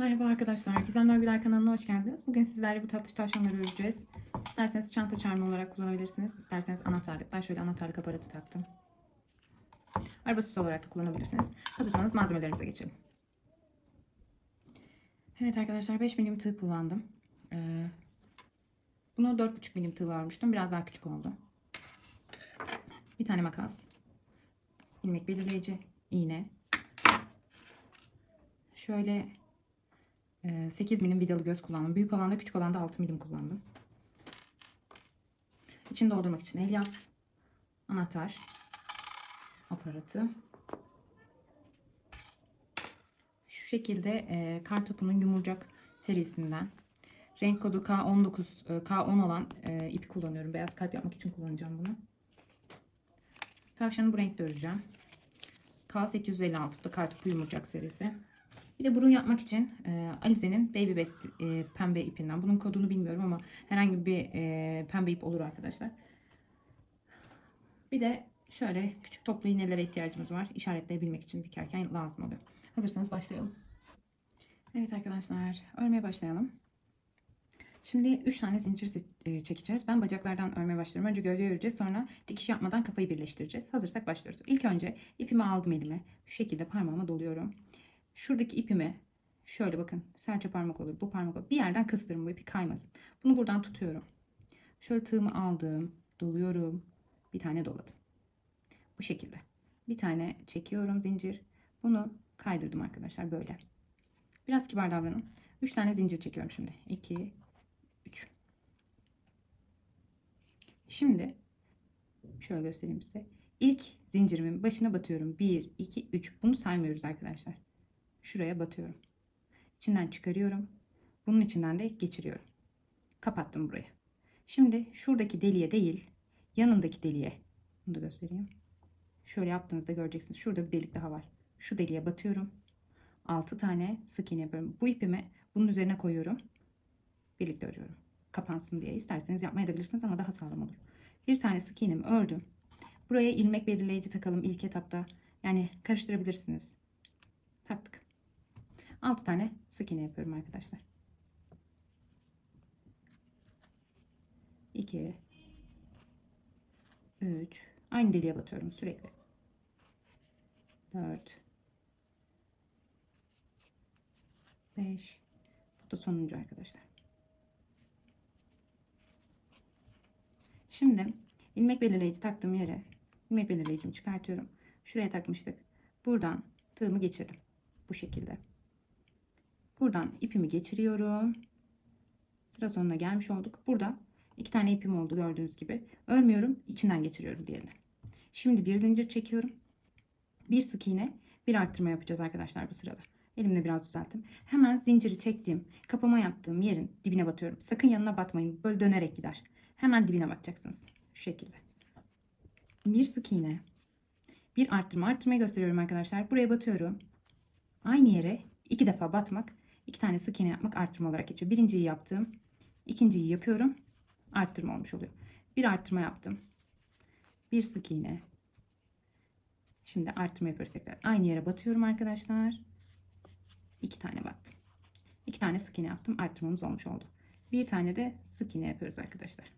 Merhaba arkadaşlar, Gizemler Güler kanalına hoş geldiniz. Bugün sizlerle bu tatlış tavşanları öreceğiz. İsterseniz çanta çarmı olarak kullanabilirsiniz. İsterseniz anahtarlık. Ben şöyle anahtarlık aparatı taktım. Araba süsü olarak da kullanabilirsiniz. Hazırsanız malzemelerimize geçelim. Evet arkadaşlar, 5 milim tığ kullandım. Bunu 4,5 milim tığ örmüştüm. Biraz daha küçük oldu. Bir tane makas. İlmek belirleyici. İğne. Şöyle 8 milim vidalı göz kullandım. Büyük olan da küçük olan da 6 milim kullandım. İçini doldurmak için elyaf, anahtar aparatı. Şu şekilde Kartopu'nun Yumurcak serisinden renk kodu K19 K10 olan ipi kullanıyorum. Beyaz kalp yapmak için kullanacağım bunu. Tavşanı bu renkte öreceğim. K856, bu da Kartopu Yumurcak serisi. Bir de burun yapmak için Alize'nin Baby Best pembe ipinden. Bunun kodunu bilmiyorum ama herhangi bir pembe ip olur arkadaşlar. Bir de şöyle küçük toplu iğnelere ihtiyacımız var. İşaretleyebilmek için dikerken lazım oluyor. Hazırsanız başlayalım. Evet arkadaşlar, örmeye başlayalım. Şimdi 3 tane zincir çekeceğiz. Ben bacaklardan örmeye başlıyorum. Önce gövdeyi öreceğiz. Sonra dikiş yapmadan kafayı birleştireceğiz. Hazırsak başlıyoruz. İlk önce ipimi aldım elime. Şu şekilde parmağıma doluyorum. Şuradaki ipimi şöyle bakın. Serçe parmak olur. Bu parmak olur. Bir yerden kıstırın, bu ipi kaymasın. Bunu buradan tutuyorum. Şöyle tığımı aldım. Doluyorum. Bir tane doladım. Bu şekilde. Bir tane çekiyorum zincir. Bunu kaydırdım arkadaşlar böyle. Biraz kibar davranın. 3 tane zincir çekiyorum şimdi. 2, 3. Şimdi şöyle göstereyim size. İlk zincirimin başına batıyorum. 1, 2, 3. Bunu saymıyoruz arkadaşlar. Şuraya batıyorum. İçinden çıkarıyorum. Bunun içinden de geçiriyorum. Kapattım burayı. Şimdi şuradaki deliğe değil, yanındaki deliğe. Bunu da göstereyim. Şöyle yaptığınızda göreceksiniz. Şurada bir delik daha var. Şu deliğe batıyorum. 6 tane sık iğne yapıyorum. Bu ipimi bunun üzerine koyuyorum. Birlikte örüyorum. Kapansın diye. İsterseniz yapmaya da bilirsiniz ama daha sağlam olur. Bir tane sık iğnemi ördüm. Buraya ilmek belirleyici takalım ilk etapta. Yani karıştırabilirsiniz. Taktık. 6 tane sık iğne yapıyorum arkadaşlar. 2, 3. Aynı deliğe batıyorum sürekli. 4, 5. Bu da sonuncu arkadaşlar. Şimdi ilmek belirleyici taktığım yere ilmek belirleyicimi çıkartıyorum. Şuraya takmıştık. Buradan tığımı geçirdim. Bu şekilde. Buradan ipimi geçiriyorum. Sıra sonuna gelmiş olduk. Burada 2 tane ipim oldu gördüğünüz gibi. Örmüyorum. İçinden geçiriyorum diğerini. Şimdi bir zincir çekiyorum. Bir sık iğne, bir arttırma yapacağız arkadaşlar bu sırada. Elimle biraz düzelttim. Hemen zinciri çektiğim, kapama yaptığım yerin dibine batıyorum. Sakın yanına batmayın. Böyle dönerek gider. Hemen dibine batacaksınız. Şu şekilde. Bir sık iğne, bir arttırma. Arttırmayı gösteriyorum arkadaşlar. Buraya batıyorum. Aynı yere 2 defa batmak, 2 tane sık iğne yapmak arttırma olarak geçiyor. Birinciyi yaptım. İkinciyi yapıyorum. Arttırma olmuş oluyor. Bir arttırma yaptım. Bir sık iğne. Şimdi arttırma yapıyoruz tekrar. Aynı yere batıyorum arkadaşlar. 2 tane battım. 2 tane sık iğne yaptım. Arttırmamız olmuş oldu. Bir tane de sık iğne yapıyoruz arkadaşlar.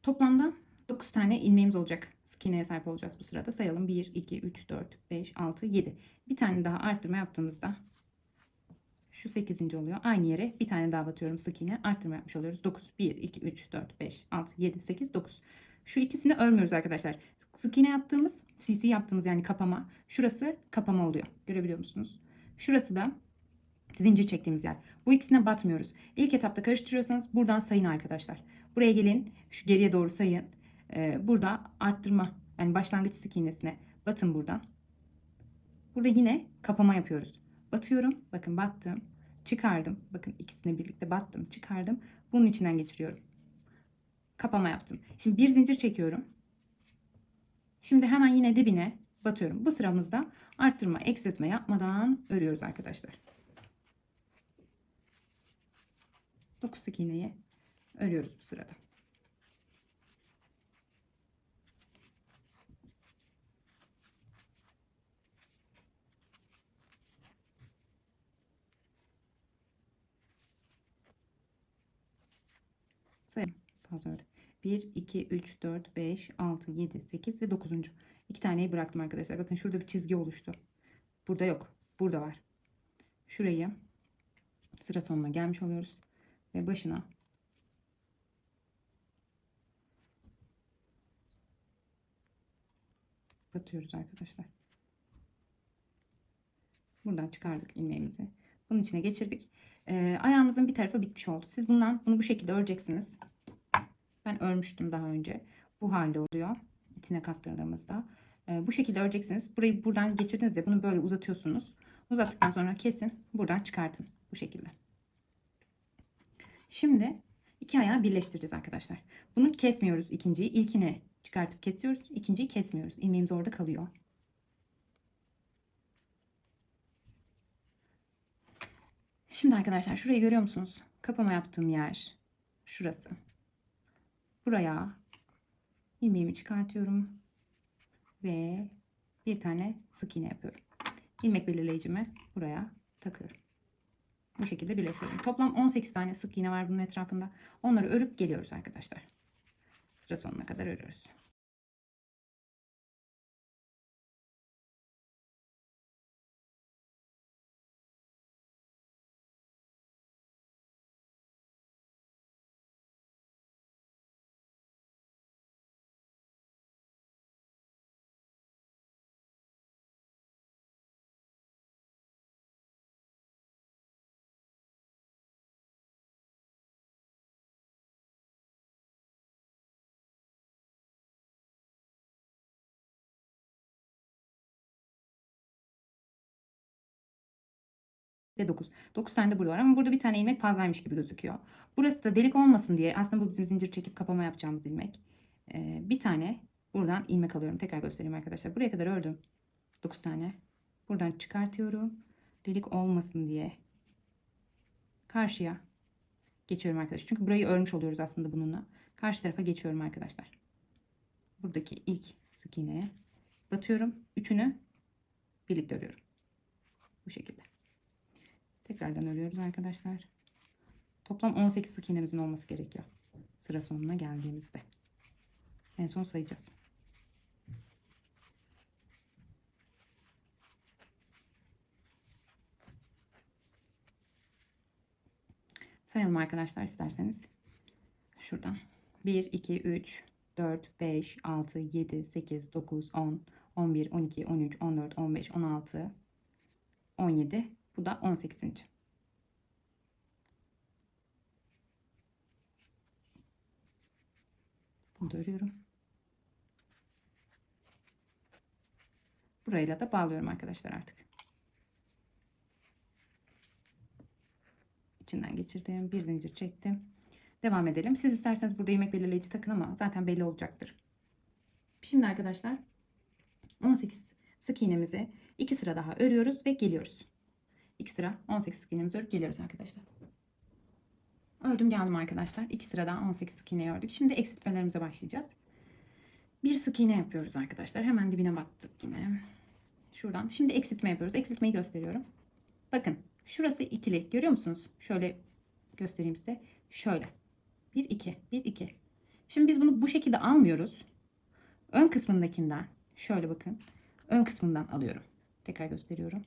Toplamda 9 tane ilmeğimiz olacak. Sık iğneye sahip olacağız bu sırada. Sayalım. 1, 2, 3, 4, 5, 6, 7. Bir tane daha arttırma yaptığımızda şu 8. oluyor. Aynı yere bir tane daha batıyorum sık iğne. Arttırma yapmış oluyoruz. 9, 1, 2, 3, 4, 5, 6, 7, 8, 9. Şu ikisini örmüyoruz arkadaşlar. Sık iğne yaptığımız, CC yaptığımız yani kapama. Şurası kapama oluyor. Görebiliyor musunuz? Şurası da zincir çektiğimiz yer. Bu ikisine batmıyoruz. İlk etapta karıştırıyorsanız buradan sayın arkadaşlar. Buraya gelin. Şu geriye doğru sayın. Burada arttırma yani başlangıç sık iğnesine batın buradan. Burada yine kapama yapıyoruz. Batıyorum. Bakın battım. Çıkardım. Bakın ikisine birlikte battım. Çıkardım. Bunun içinden geçiriyorum. Kapama yaptım. Şimdi bir zincir çekiyorum. Şimdi hemen yine dibine batıyorum. Bu sıramızda arttırma, eksiltme yapmadan örüyoruz arkadaşlar. 9 sık iğneyi örüyoruz bu sırada. sayalım. Fazla ördük. 1, 2, 3, 4, 5, 6, 7, 8 ve 9. 2 taneyi bıraktım arkadaşlar. Bakın şurada bir çizgi oluştu. Burada yok. Burada var. Şurayı sıra sonuna gelmiş oluyoruz. Ve başına batıyoruz arkadaşlar. Buradan çıkardık ilmeğimizi. Bunun içine geçirdik. Ayağımızın bir tarafı bitmiş oldu. Siz bunu bu şekilde öreceksiniz. Ben örmüştüm daha önce. Bu halde oluyor. İçine kattırdığımızda. Bu şekilde öreceksiniz. Burayı buradan geçirdiniz ya, bunu böyle uzatıyorsunuz. Uzattıktan sonra kesin. Buradan çıkartın. Bu şekilde. Şimdi iki ayağı birleştireceğiz arkadaşlar. Bunu kesmiyoruz ikinciyi. İlkini çıkartıp kesiyoruz. İkinciyi kesmiyoruz. İlmeğimiz orada kalıyor. Şimdi arkadaşlar şurayı görüyor musunuz? Kapama yaptığım yer şurası. Buraya ilmeğimi çıkartıyorum ve bir tane sık iğne yapıyorum. İlmek belirleyicimi buraya takıyorum. Bu şekilde birleştirdim. Toplam 18 tane sık iğne var bunun etrafında. Onları örüp geliyoruz arkadaşlar. Sıra sonuna kadar örüyoruz. Ve 9. 9 tane de burada var ama burada bir tane ilmek fazlaymış gibi gözüküyor. Burası da delik olmasın diye, aslında bu bizim zincir çekip kapama yapacağımız ilmek. Bir tane buradan ilmek alıyorum. Tekrar göstereyim arkadaşlar. Buraya kadar ördüm. 9 tane. Buradan çıkartıyorum. Delik olmasın diye karşıya geçiyorum arkadaşlar. Çünkü burayı örmüş oluyoruz aslında bununla. Karşı tarafa geçiyorum arkadaşlar. Buradaki ilk sık iğneye batıyorum. Üçünü birlikte örüyorum. Bu şekilde. Tekrardan örüyoruz arkadaşlar. Toplam 18 sık iğnemizin olması gerekiyor. Sıra sonuna geldiğimizde. En son sayacağız. Sayalım arkadaşlar isterseniz. Şuradan. 1, 2, 3, 4, 5, 6, 7, 8, 9, 10, 11, 12, 13, 14, 15, 16, 17. Bu da 18. Bunu da örüyorum. Burayla da bağlıyorum arkadaşlar artık. İçinden geçirdim. Bir zincir çektim. Devam edelim. Siz isterseniz burada ilmek belirleyici takın ama zaten belli olacaktır. Şimdi arkadaşlar 18 sık iğnemizi 2 sıra daha örüyoruz ve geliyoruz. 2 sıra 18 sık iğnemizi örüp geliyoruz arkadaşlar. Ördüm geldim arkadaşlar. 2 sıra daha 18 sık iğne ördük. Şimdi eksiltmelerimize başlayacağız. Bir sık iğne yapıyoruz arkadaşlar. Hemen dibine battık yine. Şuradan. Şimdi eksiltme yapıyoruz. Eksiltmeyi gösteriyorum. Bakın şurası ikili. Görüyor musunuz? Şöyle göstereyim size. Şöyle. 1 2 1 2. Şimdi biz bunu bu şekilde almıyoruz. Ön kısmındakinden şöyle bakın. Ön kısmından alıyorum. Tekrar gösteriyorum.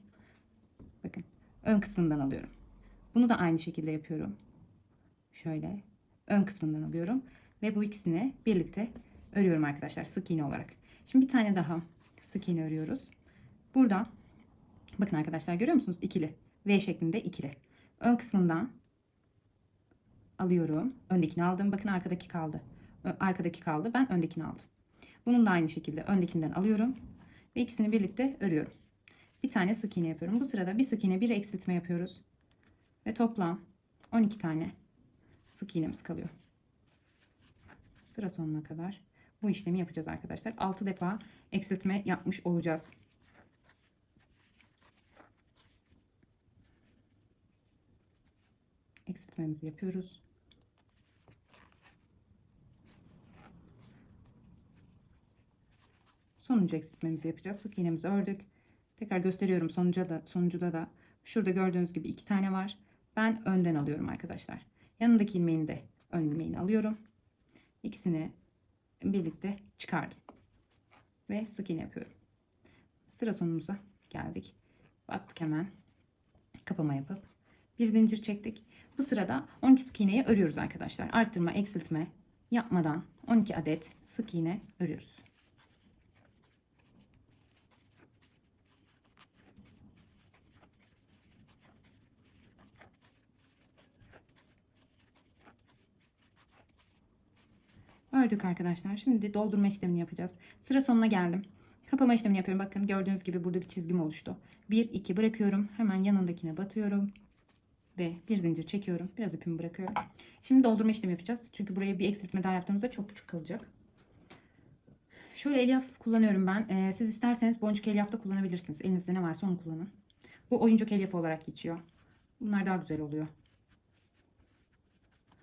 Bakın. Ön kısmından alıyorum. Bunu da aynı şekilde yapıyorum. Şöyle ön kısmından alıyorum ve bu ikisini birlikte örüyorum arkadaşlar sık iğne olarak. Şimdi bir tane daha sık iğne örüyoruz. Burada bakın arkadaşlar görüyor musunuz? İkili. V şeklinde ikili. Ön kısmından alıyorum. Öndekini aldım. Bakın arkadaki kaldı. Arkadaki kaldı. Ben öndekini aldım. Bunun da aynı şekilde öndekinden alıyorum ve ikisini birlikte örüyorum. Bir tane sık iğne yapıyorum. Bu sırada bir sık iğne bir eksiltme yapıyoruz. Ve toplam 12 tane sık iğnemiz kalıyor. Sıra sonuna kadar bu işlemi yapacağız arkadaşlar. 6 defa eksiltme yapmış olacağız. Eksiltmemizi yapıyoruz. Sonuncu eksiltmemizi yapacağız. Sık iğnemizi ördük. Tekrar gösteriyorum. Sonuncuda da şurada gördüğünüz gibi 2 tane var. Ben önden alıyorum arkadaşlar. Yanındaki ilmeğini de ön ilmeğini alıyorum. İkisini birlikte çıkardım. Ve sık iğne yapıyorum. Sıra sonumuza geldik. Battık hemen. Kapama yapıp bir zincir çektik. Bu sırada 12 sık iğneyi örüyoruz arkadaşlar. Arttırma, eksiltme yapmadan 12 adet sık iğne örüyoruz. Ördük arkadaşlar. Şimdi doldurma işlemini yapacağız. Sıra sonuna geldim. Kapama işlemini yapıyorum. Bakın gördüğünüz gibi burada bir çizgim oluştu. 1 2 bırakıyorum. Hemen yanındakine batıyorum. Ve bir zincir çekiyorum. Biraz ipimi bırakıyorum. Şimdi doldurma işlemi yapacağız. Çünkü buraya bir eksiltme daha yaptığımızda çok küçük kalacak. Şöyle elyaf kullanıyorum ben. Siz isterseniz boncuk elyaf da kullanabilirsiniz. Elinizde ne varsa onu kullanın. Bu oyuncak elyafı olarak geçiyor. Bunlar daha güzel oluyor.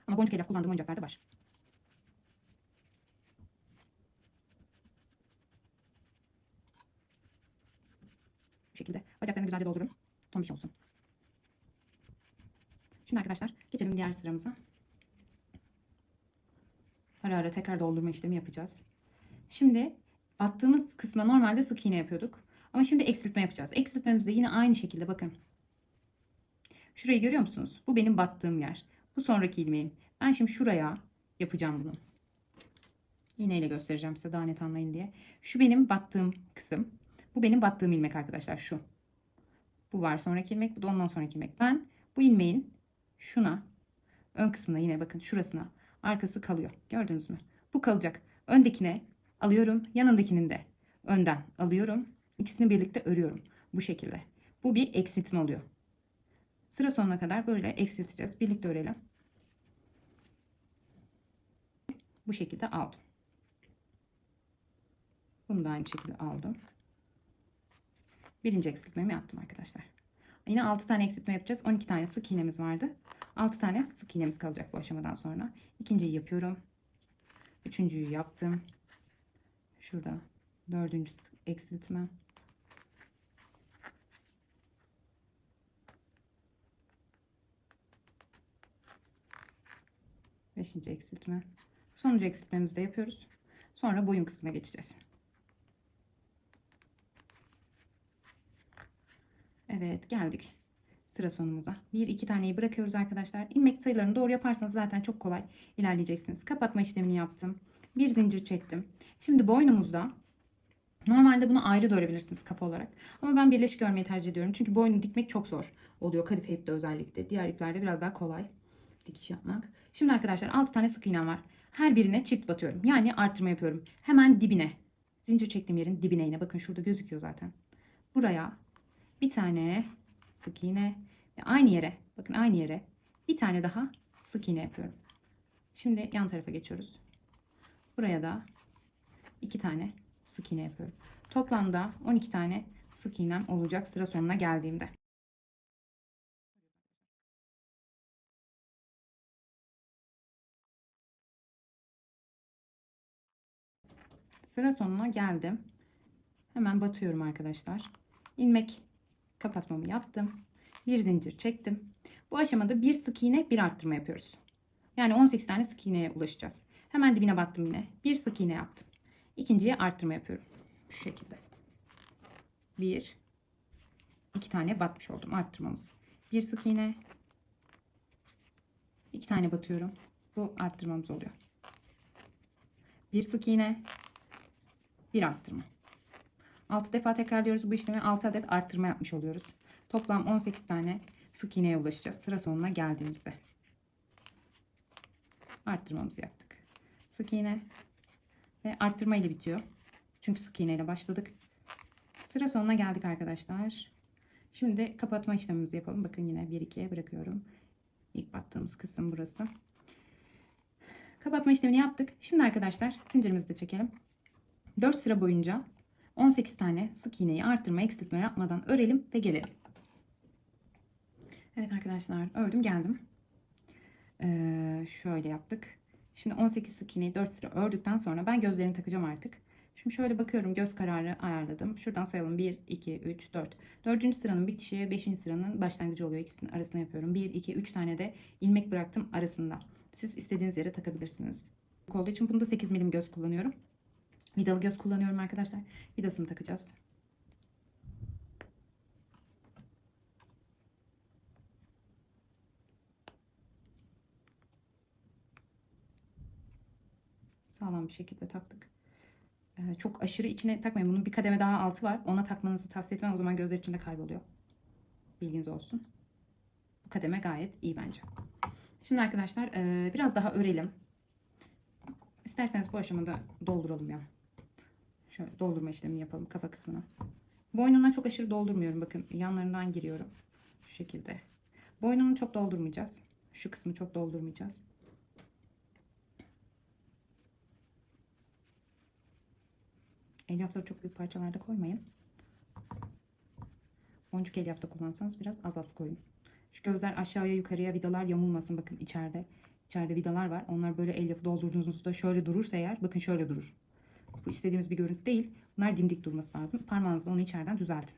Ama boncuk elyaf kullandığım oyuncaklar da var. Bu şekilde. Bacaklarını güzelce doldurun. Tombiş olsun. Şimdi arkadaşlar geçelim diğer sıramıza. Ara ara tekrar doldurma işlemi yapacağız. Şimdi battığımız kısma normalde sık iğne yapıyorduk. Ama şimdi eksiltme yapacağız. Eksiltmemizde yine aynı şekilde bakın. Şurayı görüyor musunuz? Bu benim battığım yer. Bu sonraki ilmeğim. Ben şimdi şuraya yapacağım bunu. İğneyle göstereceğim size daha net anlayın diye. Şu benim battığım kısım. Bu benim battığım ilmek arkadaşlar şu. Bu var sonraki ilmek. Bu da ondan sonraki ilmek. Ben bu ilmeğin şuna ön kısmına yine bakın şurasına arkası kalıyor. Gördünüz mü? Bu kalacak. Öndekine alıyorum. Yanındakinin de önden alıyorum. İkisini birlikte örüyorum. Bu şekilde. Bu bir eksiltme oluyor. Sıra sonuna kadar böyle eksilteceğiz. Birlikte örelim. Bu şekilde aldım. Bunu da aynı şekilde aldım. Birinci eksiltmemi yaptım arkadaşlar. Yine 6 tane eksiltme yapacağız. 12 tane sık iğnemiz vardı. 6 tane sık iğnemiz kalacak bu aşamadan sonra. İkinciyi yapıyorum. Üçüncüyü yaptım. Şurada dördüncü eksiltme. Beşinci eksiltme. Sonuncu eksiltmemizi de yapıyoruz. Sonra boyun kısmına geçeceğiz. Evet geldik sıra sonumuza. Bir iki taneyi bırakıyoruz arkadaşlar. İlmek sayılarını doğru yaparsanız zaten çok kolay ilerleyeceksiniz. Kapatma işlemini yaptım. Bir zincir çektim. Şimdi boynumuzda normalde bunu ayrı da örebilirsiniz kafa olarak. Ama ben birleşik örmeyi tercih ediyorum. Çünkü boynu dikmek çok zor oluyor. Kadife ipte özellikle. Diğer iplerde biraz daha kolay dikiş yapmak. Şimdi arkadaşlar 6 tane sık iğnem var. Her birine çift batıyorum. Yani arttırma yapıyorum. Hemen dibine. Zincir çektiğim yerin dibine yine. Bakın şurada gözüküyor zaten. Buraya bir tane sık iğne ve aynı yere bakın aynı yere bir tane daha sık iğne yapıyorum. Şimdi yan tarafa geçiyoruz. Buraya da 2 tane sık iğne yapıyorum. Toplamda 12 tane sık iğnem olacak sıra sonuna geldiğimde. Sıra sonuna geldim. Hemen batıyorum arkadaşlar. İlmek kapatmamı yaptım. Bir zincir çektim. Bu aşamada bir sık iğne bir arttırma yapıyoruz. Yani 18 tane sık iğneye ulaşacağız. Hemen dibine battım yine. Bir sık iğne yaptım. İkinciye arttırma yapıyorum. Şu şekilde. Bir, iki tane batmış oldum arttırmamız. Bir sık iğne, iki tane batıyorum. Bu arttırmamız oluyor. Bir sık iğne, bir arttırma. 6 defa tekrarlıyoruz bu işlemi. 6 adet arttırma yapmış oluyoruz. Toplam 18 tane sık iğneye ulaşacağız. Sıra sonuna geldiğimizde. Arttırmamızı yaptık. Sık iğne ve arttırma ile bitiyor. Çünkü sık iğne ile başladık. Sıra sonuna geldik arkadaşlar. Şimdi de kapatma işlemimizi yapalım. Bakın yine 1-2'ye bırakıyorum. İlk battığımız kısım burası. Kapatma işlemini yaptık. Şimdi arkadaşlar zincirimizi de çekelim. 4 sıra boyunca 18 tane sık iğneyi arttırma eksiltme yapmadan örelim ve gelelim. Evet arkadaşlar ördüm geldim. Şöyle yaptık. Şimdi 18 sık iğneyi 4 sıra ördükten sonra ben gözlerini takacağım artık. Şimdi şöyle bakıyorum, göz kararı ayarladım. Şuradan sayalım 1, 2, 3, 4. 4. sıranın bitişi 5. sıranın başlangıcı oluyor. İkisinin arasına yapıyorum. 1, 2, 3 tane de ilmek bıraktım arasında. Siz istediğiniz yere takabilirsiniz. Olduğu için bunda 8 milim göz kullanıyorum. Vidalı göz kullanıyorum arkadaşlar. Vidasını takacağız. Sağlam bir şekilde taktık. Çok aşırı içine takmayın. Bunun bir kademe daha altı var. Ona takmanızı tavsiye etmem. O zaman gözler içinde kayboluyor. Bilginiz olsun. Bu kademe gayet iyi bence. Şimdi arkadaşlar biraz daha örelim. İsterseniz bu aşamada dolduralım ya. Şöyle doldurma işlemini yapalım kafa kısmına. Boynundan çok aşırı doldurmuyorum. Bakın yanlarından giriyorum. Şu şekilde. Boynunu çok doldurmayacağız. Şu kısmı çok doldurmayacağız. Elyafları çok büyük parçalarda koymayın. Boncuk elyafta kullansanız biraz az koyun. Şu gözler aşağıya yukarıya vidalar yamulmasın. Bakın içeride. İçeride vidalar var. Onlar böyle elyafı doldurduğunuzda şöyle durursa eğer bakın şöyle durur. Bu istediğimiz bir görüntü değil. Bunlar dimdik durması lazım. Parmağınızla onu içeriden düzeltin.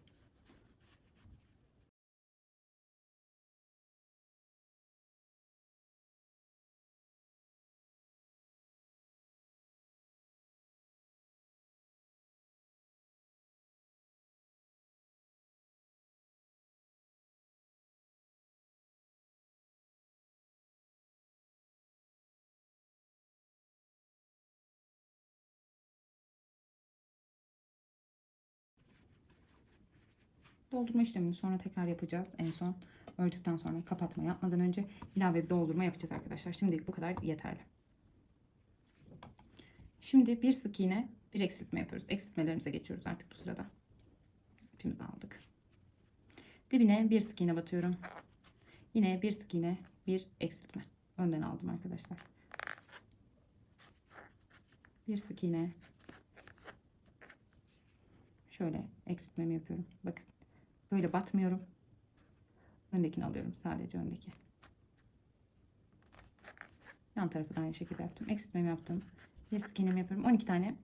Doldurma işlemini sonra tekrar yapacağız. En son ördükten sonra kapatma yapmadan önce ilave bir doldurma yapacağız arkadaşlar. Şimdilik bu kadar yeterli. Şimdi bir sık iğne, bir eksiltme yapıyoruz. Eksiltmelerimize geçiyoruz artık bu sırada. İpimizi aldık. Dibine bir sık iğne batıyorum. Yine bir sık iğne, bir eksiltme. Önden aldım arkadaşlar. Bir sık iğne. Şöyle eksiltmemi yapıyorum. Bakın. Böyle batmıyorum. Öndekini alıyorum. Sadece öndeki. Yan tarafı da aynı şekilde yaptım. Eksiltmemi yaptım. Bir sık iğnemi yapıyorum. 12 tane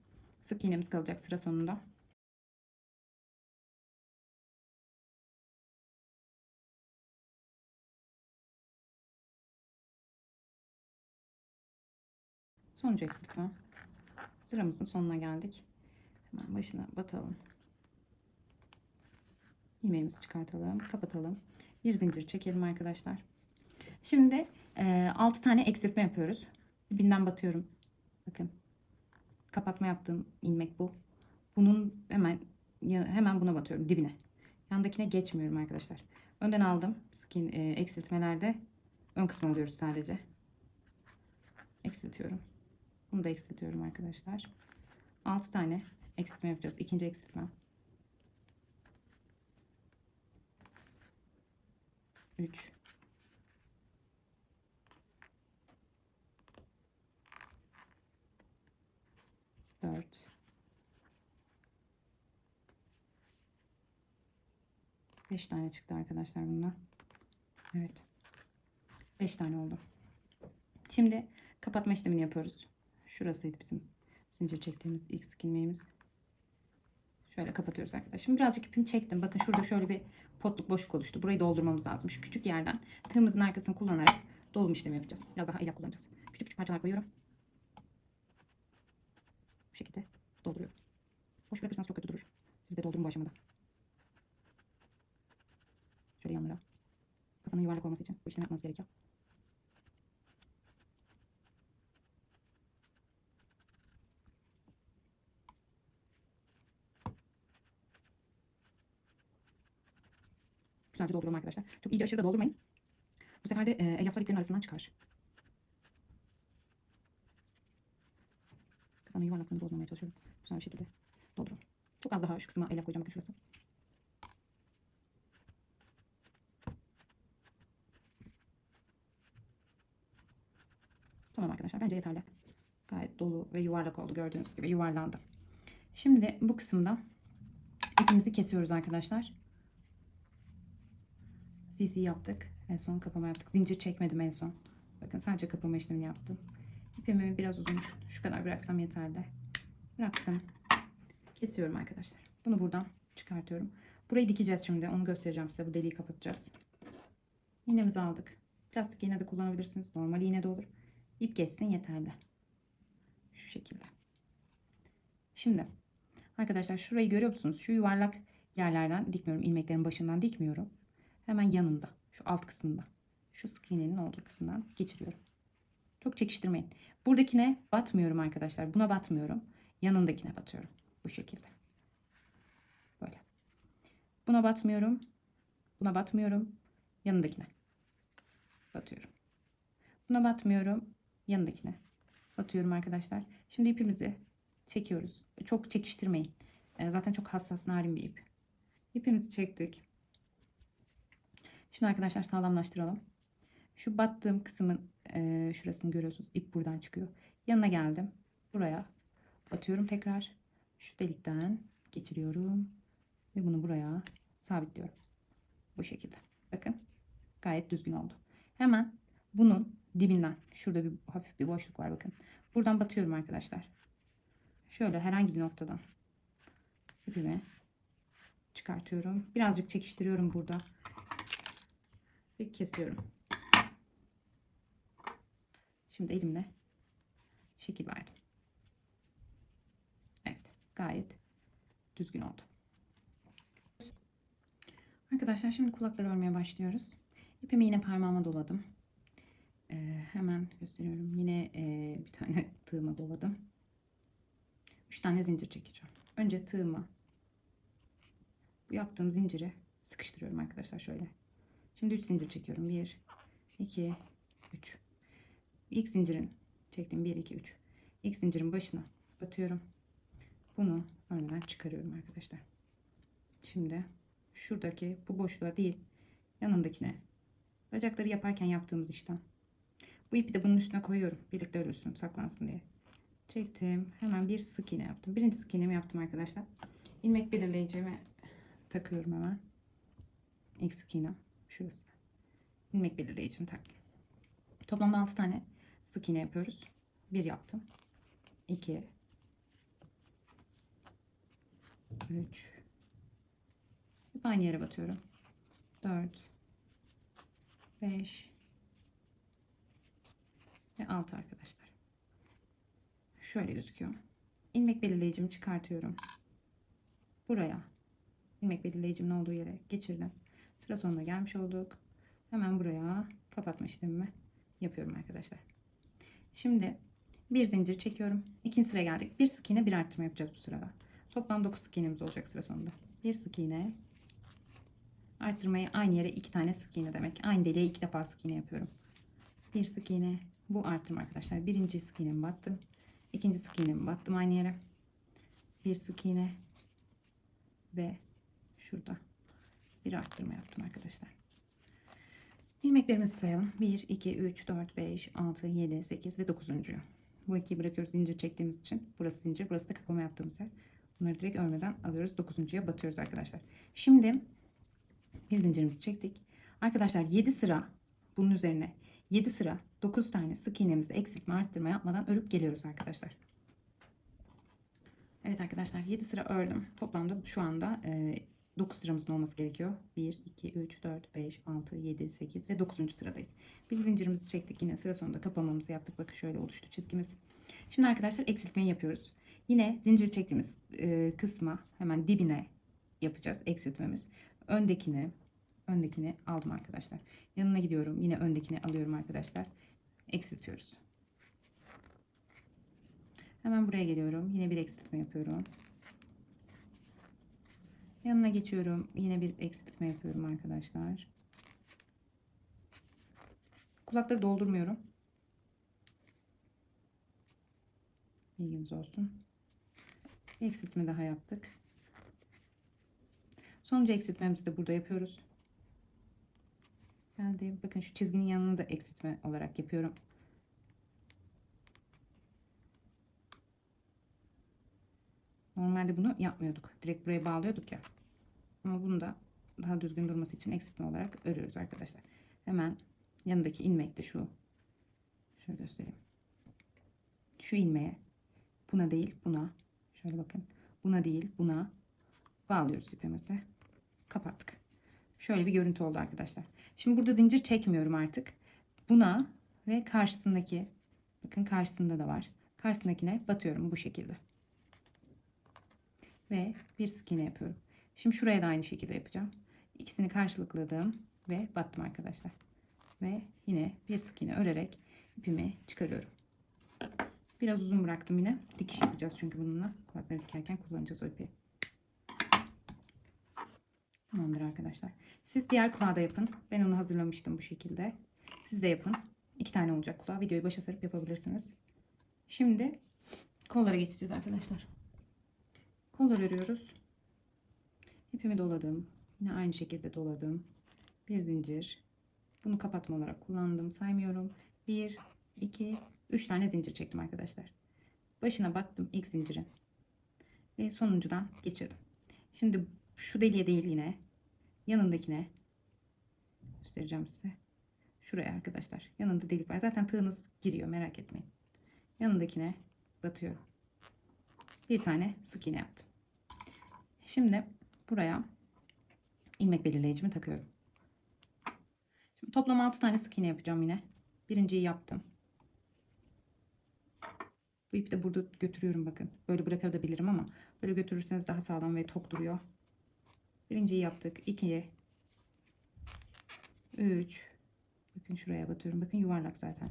sık iğnemiz kalacak sıra sonunda. Sonuncu eksiltme. Sıramızın sonuna geldik. Hemen başına batalım. İlmeğimizi çıkartalım. Kapatalım. Bir zincir çekelim arkadaşlar. Şimdi 6 tane eksiltme yapıyoruz. Dibinden batıyorum. Bakın. Kapatma yaptığım ilmek bu. Bunun hemen buna batıyorum dibine. Yandakine geçmiyorum arkadaşlar. Önden aldım. Eksiltmelerde ön kısmı alıyoruz sadece. Eksiltiyorum. Bunu da eksiltiyorum arkadaşlar. 6 tane eksiltme yapacağız. İkinci eksiltme. 3 4 5 tane çıktı arkadaşlar bundan. Evet. 5 tane oldu. Şimdi kapatma işlemini yapıyoruz. Şurasıydı bizim zincir çektiğimiz ilk sık ilmeğimiz. Şöyle kapatıyoruz arkadaşlar. Şimdi birazcık ipimi çektim. Bakın şurada şöyle bir potluk boşluk oluştu. Burayı doldurmamız lazım. Şu küçük yerden tığımızın arkasını kullanarak dolum işlemi yapacağız. Biraz daha elyaf kullanacağız. Küçük küçük parçalar koyuyorum. Bu şekilde dolduruyorum. Boş bırakırsanız çok kötü durur. Siz de doldurun bu aşamada. Şöyle yanlara. Kafanın yuvarlak olması için bu işlemi yapmanız gerekiyor. Güzelce dolduralım arkadaşlar. Çok iyice aşırı da doldurmayın. Bu sefer de elyaflar iplerin arasından çıkar. Kafanın yuvarlaklığını bozmamaya çalışıyorum. Güzel bir şekilde dolduralım. Çok az daha şu kısma elyaf koyacağım. Bakın şurası. Tamam arkadaşlar. Bence yeterli. Gayet dolu ve yuvarlak oldu. Gördüğünüz gibi yuvarlandı. Şimdi bu kısımda ipimizi kesiyoruz arkadaşlar. CC yaptık. En son kapama yaptık. Zincir çekmedim en son. Bakın sadece kapama işlemini yaptım. İpimi biraz uzun. Şu kadar bıraksam yeterli. Bıraktım. Kesiyorum arkadaşlar. Bunu buradan çıkartıyorum. Burayı dikeceğiz şimdi. Onu göstereceğim size. Bu deliği kapatacağız. İğnemizi aldık. Plastik iğne de kullanabilirsiniz. Normal iğne de olur. İp geçsin yeterli. Şu şekilde. Şimdi arkadaşlar şurayı görüyor musunuz? Şu yuvarlak yerlerden dikmiyorum. İlmeklerin başından dikmiyorum. Hemen yanında. Şu alt kısmında. Şu sık iğnenin olduğu kısımdan geçiriyorum. Çok çekiştirmeyin. Buradakine batmıyorum arkadaşlar. Buna batmıyorum. Yanındakine batıyorum. Bu şekilde. Böyle. Buna batmıyorum. Buna batmıyorum. Yanındakine batıyorum. Buna batmıyorum. Yanındakine batıyorum arkadaşlar. Şimdi ipimizi çekiyoruz. Çok çekiştirmeyin. Zaten çok hassas, narin bir ip. İpimizi çektik. Şimdi arkadaşlar sağlamlaştıralım. Şu battığım kısmın şurasını görüyorsunuz. İp buradan çıkıyor. Yanına geldim. Buraya batıyorum tekrar. Şu delikten geçiriyorum. Ve bunu buraya sabitliyorum. Bu şekilde. Bakın. Gayet düzgün oldu. Hemen bunun dibinden. Şurada bir hafif bir boşluk var bakın. Buradan batıyorum arkadaşlar. Şöyle herhangi bir noktadan ipimi çıkartıyorum. Birazcık çekiştiriyorum burada. Ve kesiyorum. Şimdi elimle şekil verdim. Evet. Gayet düzgün oldu. Arkadaşlar şimdi kulakları örmeye başlıyoruz. İpimi yine parmağıma doladım. Hemen gösteriyorum. Yine bir tane tığıma doladım. 3 tane zincir çekeceğim. Önce tığıma bu yaptığım zinciri sıkıştırıyorum arkadaşlar şöyle. Şimdi 3 zincir çekiyorum. 1, 2, 3. İlk zincirin çektiğim 1, 2, 3. İlk zincirin başına batıyorum. Bunu önden çıkarıyorum arkadaşlar. Şimdi şuradaki bu boşluğa değil yanındakine, bacakları yaparken yaptığımız işlem. Bu ipi de bunun üstüne koyuyorum. Birlikte örülsün, saklansın diye. Çektim. Hemen bir sık iğne yaptım. Birinci sık iğnemi yaptım arkadaşlar. İlmek belirleyicimi takıyorum hemen. İlk sık iğnem şurası. İlmek belirleyicimi taktım. Toplamda 6 tane sık iğne yapıyoruz. 1 yaptım. 2 3 hep aynı yere batıyorum. 4 5 ve 6 arkadaşlar. Şöyle gözüküyor. İlmek belirleyicimi çıkartıyorum. Buraya ilmek belirleyicimin olduğu yere geçirdim. Sıra sonuna gelmiş olduk. Hemen buraya kapatma işlemimi yapıyorum arkadaşlar. Şimdi bir zincir çekiyorum. İkinci sıraya geldik. Bir sık iğne, bir arttırma yapacağız bu sırada. Toplam 9 sık iğnemiz olacak sıra sonunda. Bir sık iğne, arttırmayı aynı yere 2 tane sık iğne demek. Aynı deliğe 2 defa sık iğne yapıyorum. Bir sık iğne, bu arttırma arkadaşlar. Birinci sık iğnemi battım. İkinci sık iğnemi battım aynı yere. Bir sık iğne ve şurada bir arttırma yaptım arkadaşlar. İlmeklerimizi sayalım. 1, 2, 3, 4, 5, 6, 7, 8 ve 9. Bu ikiyi bırakıyoruz zincir çektiğimiz için. Burası zincir, burası da kapama yaptığımız yer. Bunları direkt örmeden alıyoruz. 9.'ya batıyoruz arkadaşlar. Şimdi bir zincirimizi çektik. Arkadaşlar 7 sıra bunun üzerine 7 sıra 9 tane sık iğnemizi eksiltme arttırma yapmadan örüp geliyoruz arkadaşlar. Evet arkadaşlar 7 sıra ördüm. Toplamda şu anda 9 sıramızın olması gerekiyor. 1, 2, 3, 4, 5, 6, 7, 8 ve 9. sıradayız. Bir zincirimizi çektik. Yine sıra sonunda kapamamızı yaptık. Bakın şöyle oluştu çizgimiz. Şimdi arkadaşlar eksiltmeyi yapıyoruz. Yine zincir çektiğimiz kısma hemen dibine yapacağız eksiltmemiz. Öndekini aldım arkadaşlar. Yanına gidiyorum. Yine öndekini alıyorum arkadaşlar. Eksiltiyoruz. Hemen buraya geliyorum. Yine bir eksiltme yapıyorum. Yanına geçiyorum. Yine bir eksiltme yapıyorum arkadaşlar. Kulakları doldurmuyorum. Bilginiz olsun. Bir eksiltme daha yaptık. Sonuncu eksiltmemizi de burada yapıyoruz. Geldim. Bakın şu çizginin yanını da eksiltme olarak yapıyorum. Normalde bunu yapmıyorduk. Direkt buraya bağlıyorduk ya. Ama bunu da daha düzgün durması için eksiltme olarak örüyoruz arkadaşlar. Hemen yanındaki ilmek de şu. Şöyle göstereyim. Şu ilmeğe, buna değil buna. Şöyle bakın. Buna değil buna bağlıyoruz ipimizi. Kapattık. Şöyle bir görüntü oldu arkadaşlar. Şimdi burada zincir çekmiyorum artık. Buna ve karşısındaki Bakın karşısında da var. Karşısındakine batıyorum bu şekilde. Ve bir sık iğne yapıyorum. Şimdi şuraya da aynı şekilde yapacağım. İkisini karşılıkladım ve battım arkadaşlar. Ve yine bir sık iğne örerek ipimi çıkarıyorum. Biraz uzun bıraktım yine. Dikiş yapacağız çünkü bununla. Kulakları dikerken kullanacağız o ipi. Tamamdır arkadaşlar. Siz diğer kulağı da yapın. Ben onu hazırlamıştım bu şekilde. Siz de yapın. 2 tane olacak kulağı. Videoyu başa sarıp yapabilirsiniz. Şimdi kollara geçeceğiz arkadaşlar. Kollar örüyoruz. İpimi doladım. Yine aynı şekilde doladım. Bir zincir. Bunu kapatma olarak kullandım. Saymıyorum. 1, 2, 3 tane zincir çektim arkadaşlar. Başına battım ilk zincirin. Ve sonuncudan geçirdim. Şimdi şu deliğe değil yine. Yanındakine göstereceğim size. Şuraya arkadaşlar. Yanında delik var. Zaten tığınız giriyor. Merak etmeyin. Yanındakine batıyorum. Bir tane sık iğne yaptım. Şimdi buraya ilmek belirleyicimi takıyorum. Şimdi toplam 6 tane sık iğne yapacağım yine. Birinciyi yaptım. Bu ipi de burada götürüyorum bakın. Böyle bırakabilirim ama böyle götürürseniz daha sağlam ve tok duruyor. Birinciyi yaptık. 2, 3. Bakın şuraya batıyorum. Bakın yuvarlak zaten.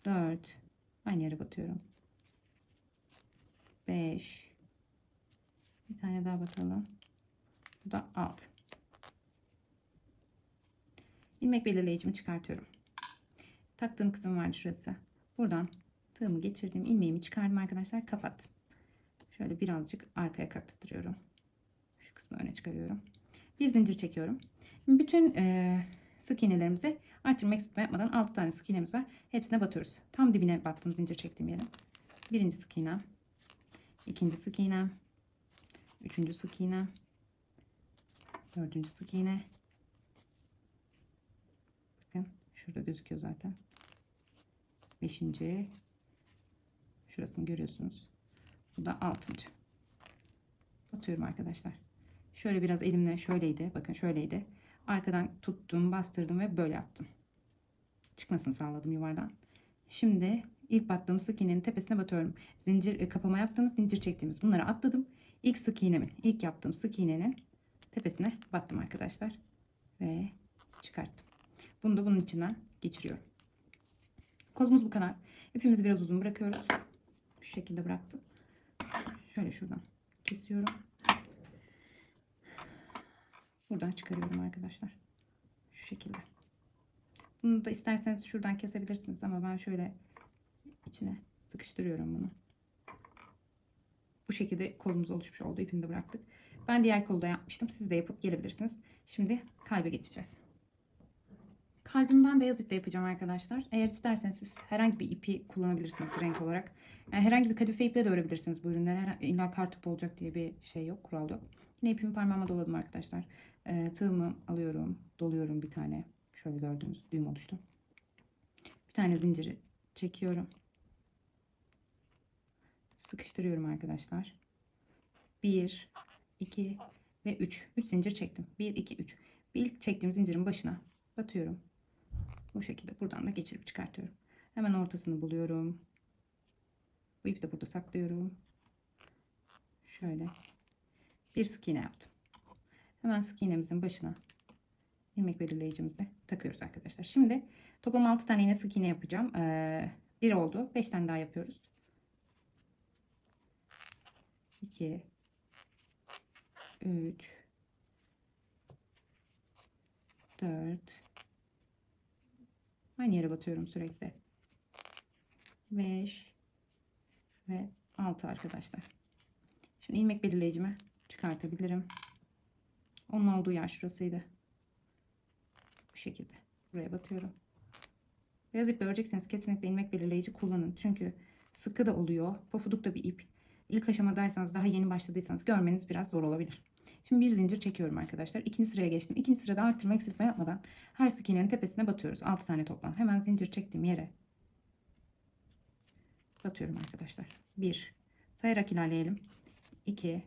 4. Aynı yere batıyorum. 5. Bir tane daha batalım. Bu da 6. İlmek belirleyicimi çıkartıyorum. Taktığım kısım vardı şurası. Buradan tığımı geçirdim. İlmeğimi çıkardım arkadaşlar. Kapattım. Şöyle birazcık arkaya kaktırıyorum. Şu kısmı öne çıkarıyorum. Bir zincir çekiyorum. Bütün sık iğnelerimizi artırma eksiltme yapmadan 6 tane sık iğnemiz var. Hepsine batıyoruz. Tam dibine battım zincir çektiğim yere. Birinci sık iğnem. İkinci sık iğnem. Üçüncü sık iğnem. Dördüncü sık iğne. Bakın şurada gözüküyor zaten. Beşinci. Şurasını görüyorsunuz. Bu da 6. Batıyorum arkadaşlar. Şöyle biraz elimle şöyleydi. Bakın şöyleydi. Arkadan tuttum, bastırdım ve böyle yaptım. Çıkmasını sağladım yuvardan. Şimdi ilk battığım sık iğnenin tepesine batıyorum. Zincir kapama yaptığımız, zincir çektiğimiz bunları atladım. İlk sık iğnemin, ilk yaptığım sık iğnenin tepesine battım arkadaşlar. Ve çıkarttım. Bunu da bunun içinden geçiriyorum. Kolumuz bu kadar. İpimizi biraz uzun bırakıyoruz. Şu şekilde bıraktım. Şöyle şuradan kesiyorum. Buradan çıkarıyorum arkadaşlar. Şu şekilde. Bunu da isterseniz şuradan kesebilirsiniz ama ben şöyle içine sıkıştırıyorum bunu. Bu şekilde kolumuz oluşmuş oldu. İpini de bıraktık. Ben diğer kolu da yapmıştım. Siz de yapıp gelebilirsiniz. Şimdi kalbe geçeceğiz. Kalbimi ben beyaz iple yapacağım arkadaşlar. Eğer isterseniz siz herhangi bir ipi kullanabilirsiniz renk olarak. Yani herhangi bir kadife iple de örebilirsiniz bu ürünleri. İlla kartop olacak diye bir şey yok, kural yok. Yine ipimi parmağıma doladım arkadaşlar. Tığımı alıyorum, doluyorum bir tane. Şöyle gördüğünüz düğüm oluştu. Bir tane zinciri çekiyorum. Sıkıştırıyorum arkadaşlar. 1, 2 ve 3. 3 zincir çektim. 1, 2, 3. Bir ilk çektiğim zincirin başına batıyorum. Bu şekilde buradan da geçirip çıkartıyorum. Hemen ortasını buluyorum. Bu ipi de burada saklıyorum. Şöyle bir sık iğne yaptım. Hemen sık iğnemizin başına ilmek belirleyicimizi takıyoruz arkadaşlar. Şimdi toplam 6 tane yine sık iğne yapacağım. 1 oldu. 5 tane daha yapıyoruz. 2, 3, 4. Aynı yere batıyorum sürekli. 5 ve 6 arkadaşlar. Şimdi ilmek belirleyicimi çıkartabilirim. Onun olduğu yer şurasıydı. Bu şekilde. Buraya batıyorum. Beyaz iple örecekseniz kesinlikle ilmek belirleyici kullanın. Çünkü sıkı da oluyor. Pofuduk da bir ip. İlk aşamadaysanız, daha yeni başladıysanız görmeniz biraz zor olabilir. Şimdi bir zincir çekiyorum arkadaşlar. İkinci sıraya geçtim. İkinci sırada arttırma eksiltme yapmadan her sık iğnenin tepesine batıyoruz. 6 tane toplam. Hemen zincir çektiğim yere batıyorum arkadaşlar. 1. Sayarak ilerleyelim. 2,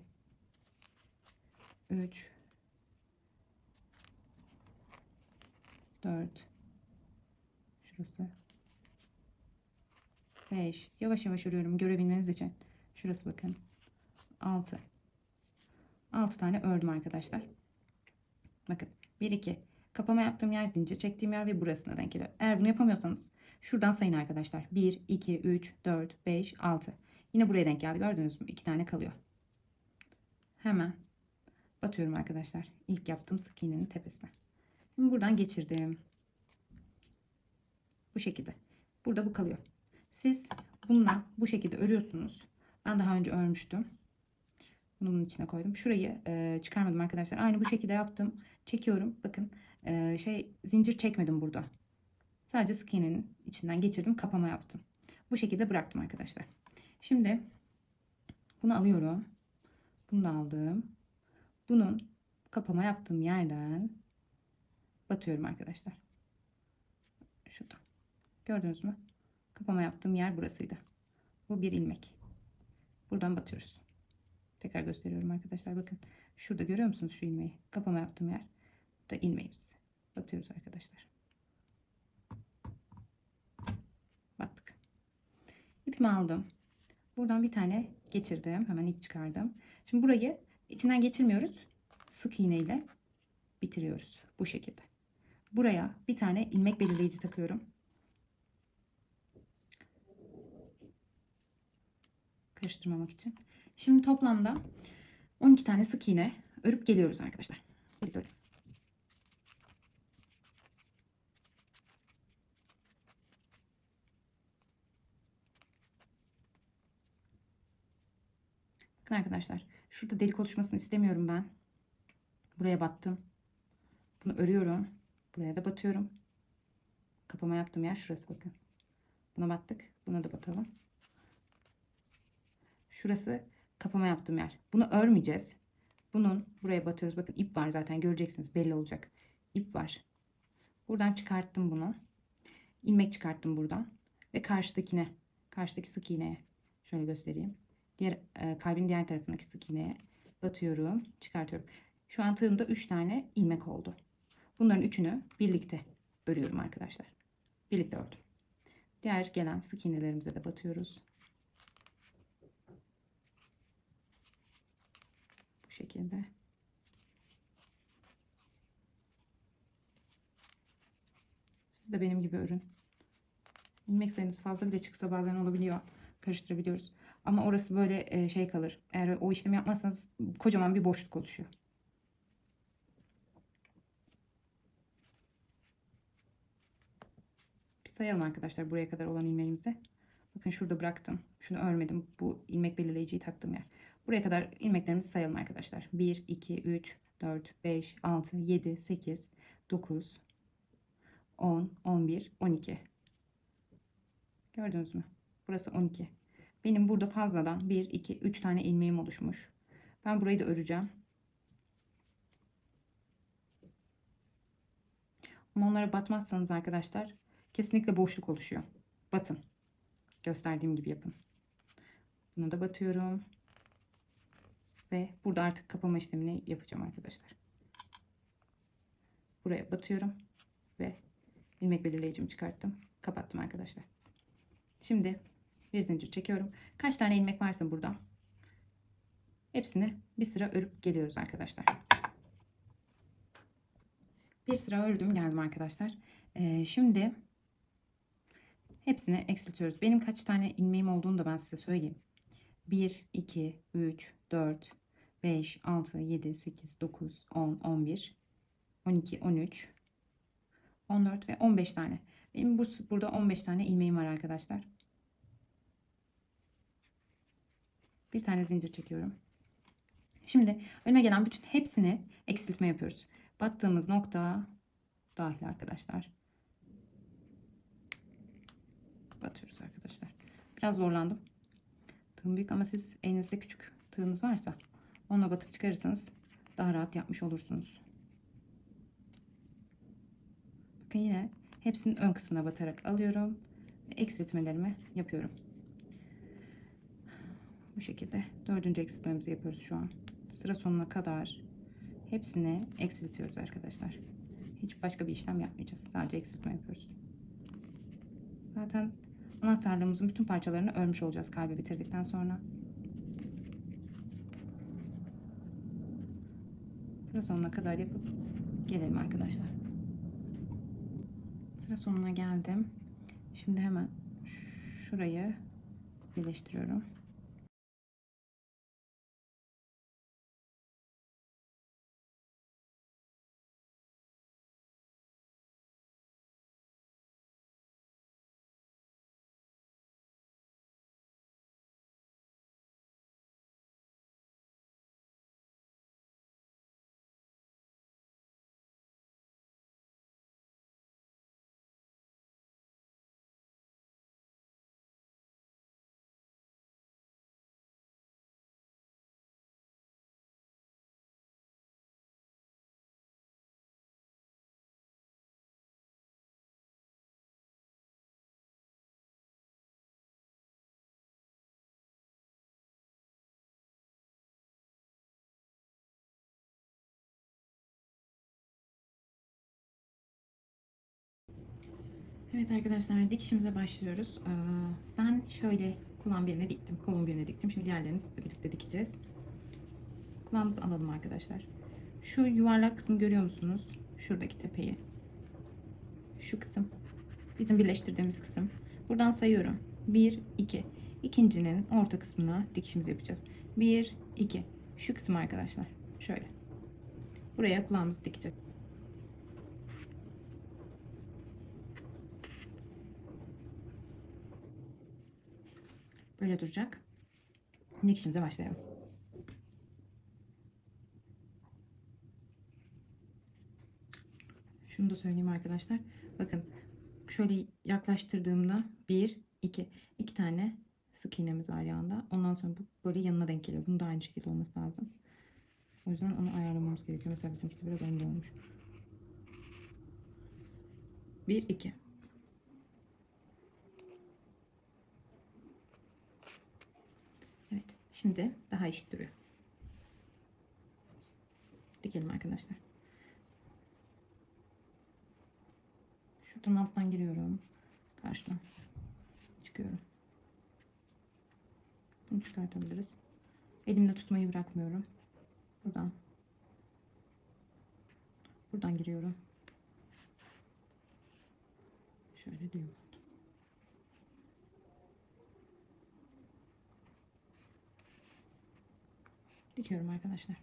3, 4, şurası, 5. Yavaş yavaş örüyorum görebilmeniz için. Şurası bakın. 6. 6 tane ördüm arkadaşlar. Bakın 1 2 kapama yaptığım yer zincir çektiğim yer ve burasına denk geliyor. Eğer bunu yapamıyorsanız şuradan sayın arkadaşlar. 1 2 3 4 5 6. Yine buraya denk geldi. Gördünüz mü? 2 tane kalıyor. Hemen batıyorum arkadaşlar. İlk yaptığım sık iğnenin tepesine. Şimdi buradan geçirdim. Bu şekilde. Burada bu kalıyor. Siz bununla bu şekilde örüyorsunuz. Ben daha önce örmüştüm. Bunu bunun içine koydum. Şurayı çıkarmadım arkadaşlar. Aynı bu şekilde yaptım. Çekiyorum. Bakın zincir çekmedim burada. Sadece sık iğnenin içinden geçirdim. Kapama yaptım. Bu şekilde bıraktım arkadaşlar. Şimdi bunu alıyorum. Bunu da aldım. Bunun kapama yaptığım yerden batıyorum arkadaşlar. Şurada. Gördünüz mü? Kapama yaptığım yer burasıydı. Bu bir ilmek. Buradan batıyoruz. Tekrar gösteriyorum arkadaşlar. Bakın. Şurada görüyor musunuz şu ilmeği? Kapama yaptığım yer. Bu da ilmeğimiz. Batıyoruz arkadaşlar. Battık. İpimi aldım. Buradan bir tane geçirdim. Hemen ip çıkardım. Şimdi burayı içinden geçirmiyoruz. Sık iğne ile bitiriyoruz. Bu şekilde. Buraya bir tane ilmek belirleyici takıyorum. Karıştırmamak için. Şimdi toplamda 12 tane sık iğne örüp geliyoruz arkadaşlar. Birlikte örüyorum. Bakın arkadaşlar. Şurada delik oluşmasını istemiyorum ben. Buraya battım. Bunu örüyorum. Buraya da batıyorum. Kapama yaptığım yer şurası bakın. Buna battık. Buna da batalım. Şurası kapama yaptığım yer. Bunu örmeyeceğiz. Bunun buraya batıyoruz. Bakın ip var zaten göreceksiniz. Belli olacak. İp var. Buradan çıkarttım bunu. İlmek çıkarttım buradan. Ve karşıdaki sık iğneye şöyle göstereyim. Kalbin diğer tarafındaki sık iğneye batıyorum. Çıkartıyorum. Şu an tığımda 3 tane ilmek oldu. Bunların üçünü birlikte örüyorum arkadaşlar. Birlikte ördüm. Diğer gelen sık iğnelerimize de batıyoruz. Bu şekilde. Siz de benim gibi örün. İlmek sayınız fazla bile çıksa bazen olabiliyor. Karıştırabiliyoruz. Ama orası böyle şey kalır. Eğer o işlemi yapmazsanız kocaman bir boşluk oluşuyor. Bir sayalım arkadaşlar buraya kadar olan ilmeğimizi. Bakın şurada bıraktım. Şunu örmedim. Bu ilmek belirleyiciyi taktığım yer. Buraya kadar ilmeklerimizi sayalım arkadaşlar. 1, 2, 3, 4, 5, 6, 7, 8, 9, 10, 11, 12. Gördünüz mü? Burası 12. Benim burada fazladan 1, 2, 3 tane ilmeğim oluşmuş. Ben burayı da öreceğim. Ama onlara batmazsanız arkadaşlar kesinlikle boşluk oluşuyor. Batın. Gösterdiğim gibi yapın. Bunu da batıyorum. Ve burada artık kapama işlemini yapacağım arkadaşlar. Buraya batıyorum. Ve ilmek belirleyicimi çıkarttım. Kapattım arkadaşlar. Şimdi bir zincir çekiyorum. Kaç tane ilmek varsa burada hepsini bir sıra örüp geliyoruz arkadaşlar. Bir sıra ördüm geldim arkadaşlar. Şimdi hepsini eksiltiyoruz. Benim kaç tane ilmeğim olduğunu da ben size söyleyeyim. 1, 2, 3, 4, 5, 6, 7, 8, 9, 10, 11, 12, 13, 14 ve 15 tane. Benim burada 15 tane ilmeğim var arkadaşlar. Bir tane zincir çekiyorum. Şimdi önüme gelen bütün hepsini eksiltme yapıyoruz. Battığımız nokta dahil arkadaşlar. Batıyoruz arkadaşlar. Biraz zorlandım. Tığım büyük ama siz elinizde küçük tığınız varsa onunla batıp çıkarırsanız daha rahat yapmış olursunuz. Bakın yine hepsinin ön kısmına batarak alıyorum. Ve eksiltmelerimi yapıyorum. Bu şekilde 4. eksiltmemizi yapıyoruz şu an. Sıra sonuna kadar hepsini eksiltiyoruz arkadaşlar. Hiç başka bir işlem yapmayacağız. Sadece eksiltme yapıyoruz. Zaten anahtarlığımızın bütün parçalarını örmüş olacağız kalbi bitirdikten sonra. Sıra sonuna kadar yapıp gelelim arkadaşlar. Sıra sonuna geldim. Şimdi hemen şurayı birleştiriyorum. Evet arkadaşlar, dikişimize başlıyoruz. Ben şöyle kulağın birine diktim, kolun birine diktim. Şimdi diğerlerini sizle birlikte dikeceğiz. Kulağımızı alalım arkadaşlar. Şu yuvarlak kısmı görüyor musunuz? Şuradaki tepeyi. Şu kısım. Bizim birleştirdiğimiz kısım. Buradan sayıyorum. 1, 2. İkincinin orta kısmına dikişimizi yapacağız. 1, 2. Şu kısım arkadaşlar. Şöyle. Buraya kulağımızı dikeceğiz. Böyle duracak. Dikişimize başlayalım. Şunu da söyleyeyim arkadaşlar. Bakın şöyle yaklaştırdığımda 1, 2. 2 tane sık iğnemiz var yanında. Ondan sonra bu böyle yanına denk geliyor. Bunun da aynı şekilde olması lazım. O yüzden onu ayarlamamız gerekiyor. Mesela bizimkisi biraz önde olmuş. 1, 2. Evet. Şimdi daha eşit duruyor. Dikelim arkadaşlar. Şuradan alttan giriyorum. Karşıdan çıkıyorum. Bunu çıkartabiliriz. Elimle tutmayı bırakmıyorum. Buradan giriyorum. Şöyle düğüm oldu. Dikiyorum arkadaşlar.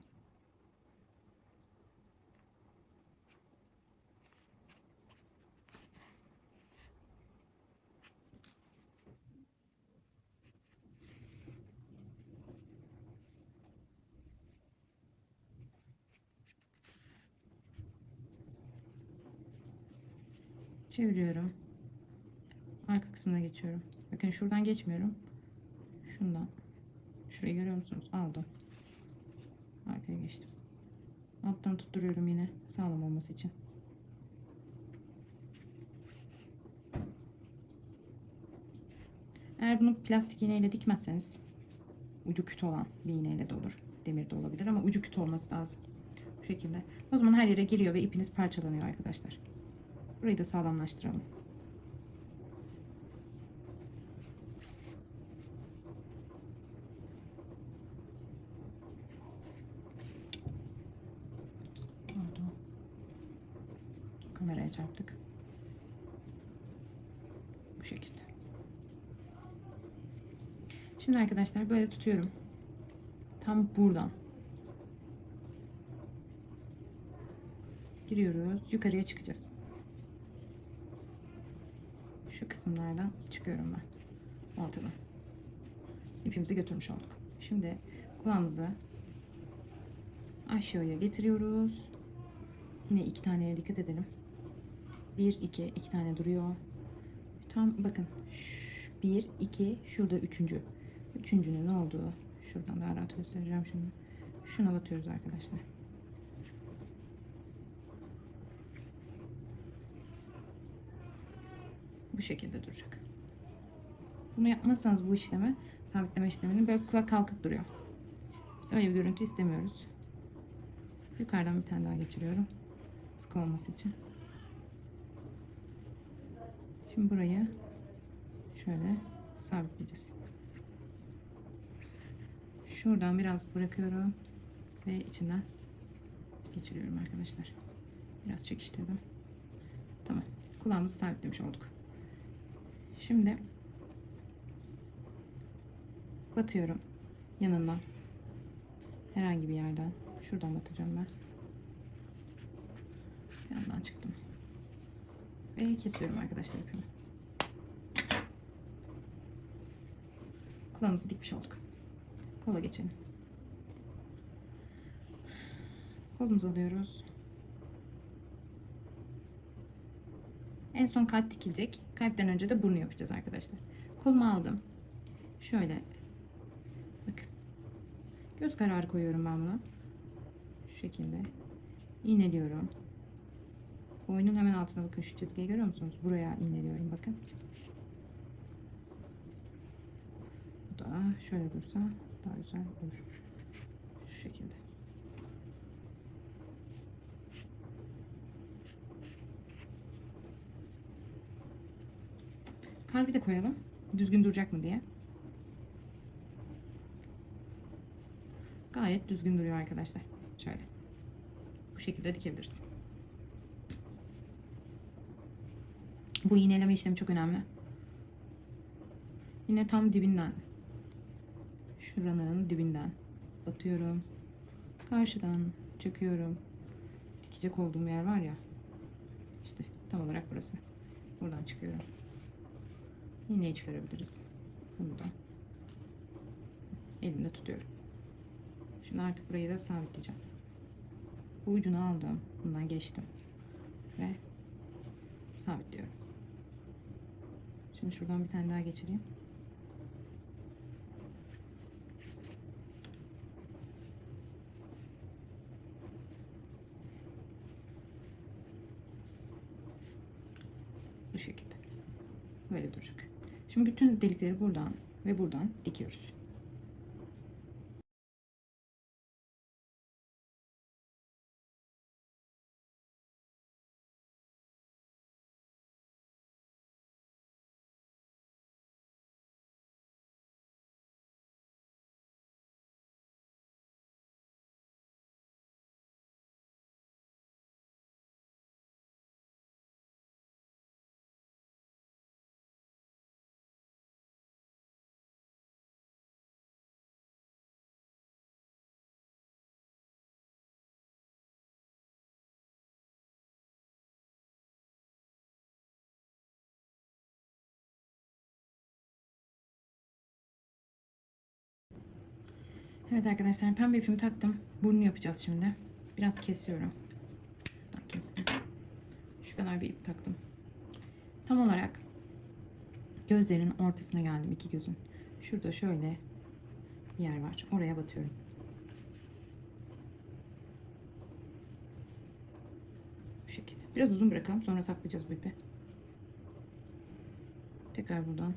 Çeviriyorum. Arka kısmına geçiyorum. Bakın şuradan geçmiyorum. Şundan. Şurayı görüyor musunuz? Aldım. Arkaya geçtim. Alttan tutturuyorum yine sağlam olması için. Eğer bunu plastik iğneyle dikmezseniz ucu küt olan bir iğneyle de olur. Demir de olabilir ama ucu küt olması lazım. Bu şekilde. O zaman her yere giriyor ve ipiniz parçalanıyor arkadaşlar. Burayı da sağlamlaştıralım. Oldu. Kameraya çarptık. Bu şekilde. Şimdi arkadaşlar böyle tutuyorum. Tam buradan giriyoruz. Yukarıya çıkacağız. Şu kısımlardan çıkıyorum ben. Ortadan. İpimizi götürmüş olduk. Şimdi kulağımızı aşağıya getiriyoruz. Yine 2 taneye dikkat edelim. 1, 2, 2 tane duruyor. Tam bakın. 1, 2, şurada üçüncü. Üçüncünün ne olduğu. Şuradan daha rahat göstereceğim şimdi. Şuna batıyoruz arkadaşlar. Bu şekilde duracak. Bunu yapmazsanız bu işlemi, sabitleme işlemini böyle kulak kalkıp duruyor. Biz öyle bir görüntü istemiyoruz. Yukarıdan bir tane daha geçiriyorum. Sıkı olması için. Şimdi burayı şöyle sabitleyeceğiz. Şuradan biraz bırakıyorum ve içinden geçiriyorum arkadaşlar. Biraz çekiştirdim. Tamam. Kulağımızı sabitlemiş olduk. Şimdi batıyorum yanından. Herhangi bir yerden. Şuradan batacağım ben. Yandan çıktım. Ve kesiyorum arkadaşlar ipimi. Kulağımızı dikmiş olduk. Kola geçelim. Kolumuzu alıyoruz. En son kalp dikilecek. Kalpten önce de burnu yapacağız arkadaşlar. Kolumu aldım. Şöyle bakın. Göz kararı koyuyorum ben buna. Şu şekilde. İğneliyorum. Boynun hemen altına bakın, şu çizgiyi görüyor musunuz? Buraya iğneliyorum bakın. Bu da şöyle dursa daha güzel olur. Şu şekilde. Kalbi de koyalım. Düzgün duracak mı diye. Gayet düzgün duruyor arkadaşlar. Şöyle. Bu şekilde dikebiliriz. Bu iğneleme işlemi çok önemli. Yine tam dibinden. Şuranın dibinden batıyorum. Karşıdan çekiyorum. Dikecek olduğum yer var ya. İşte tam olarak burası. Buradan çıkıyorum. İğneyi çıkarabiliriz. Buradan. Elimde tutuyorum. Şimdi artık burayı da sabitleyeceğim. Bu ucunu aldım. Bundan geçtim. Ve sabitliyorum. Şimdi şuradan bir tane daha geçireyim. Bu şekilde. Böyle duracak. Şimdi bütün delikleri buradan ve buradan dikiyoruz. Evet arkadaşlar, pembe ipimi taktım. Burnunu yapacağız şimdi. Biraz kesiyorum. Buradan kestim. Şu kadar bir ip taktım. Tam olarak gözlerin ortasına geldim, iki gözün. Şurada şöyle bir yer var. Oraya batıyorum. Bu şekilde. Biraz uzun bırakalım. Sonra saklayacağız bu ipi. Tekrar buradan.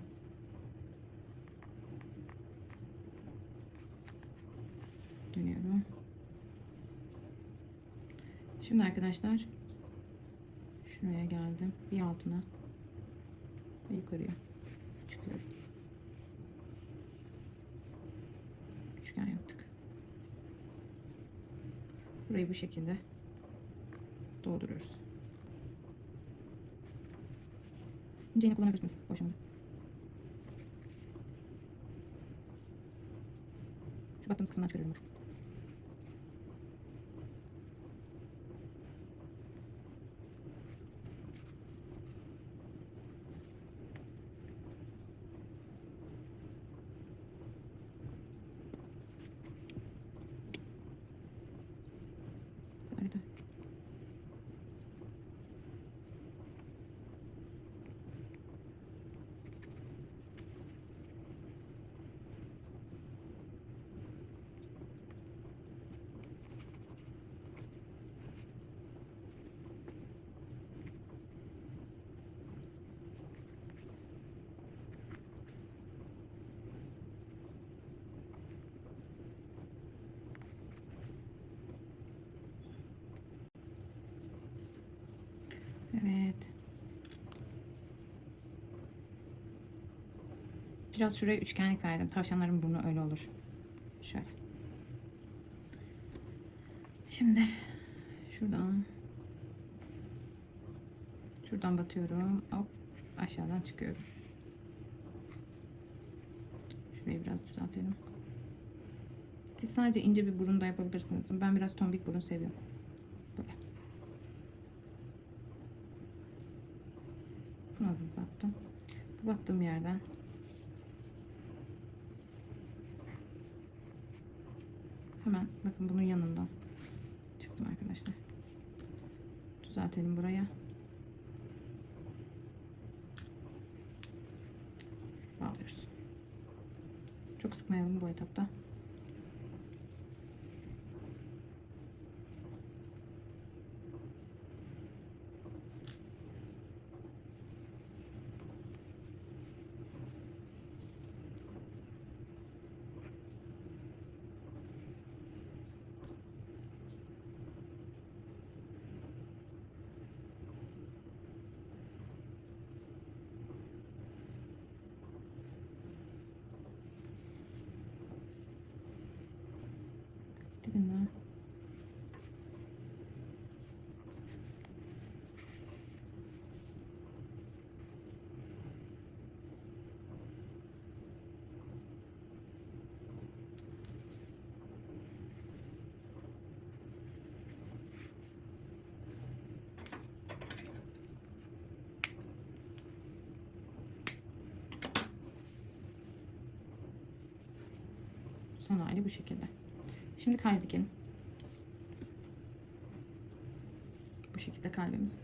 Dönüyorum. Şimdi arkadaşlar şuraya geldim. Bir altına ve yukarıya çıkıyorum. Üçgen yaptık. Burayı bu şekilde dolduruyoruz. İnce iğne kullanabilirsiniz bu aşamada. Şu battığımız kısımdan çıkarıyorum. Bak. Harita. Biraz şuraya üçgenlik verdim. Tavşanların burnu öyle olur. Şöyle. Şimdi şuradan batıyorum. Hop, aşağıdan çıkıyorum. Şurayı biraz düzeltelim. Siz sadece ince bir burun da yapabilirsiniz. Ben biraz tombik burun seviyorum. Böyle. Bunu da battım. Bu battığım yerden hemen bakın bunun yanından çıktım arkadaşlar. Düzeltelim buraya. Bağlıyoruz. Çok sıkmayalım bu etapta. Dibinden. Son hali bu şekilde. Şimdi kalp dikelim. Bu şekilde kalbimiz.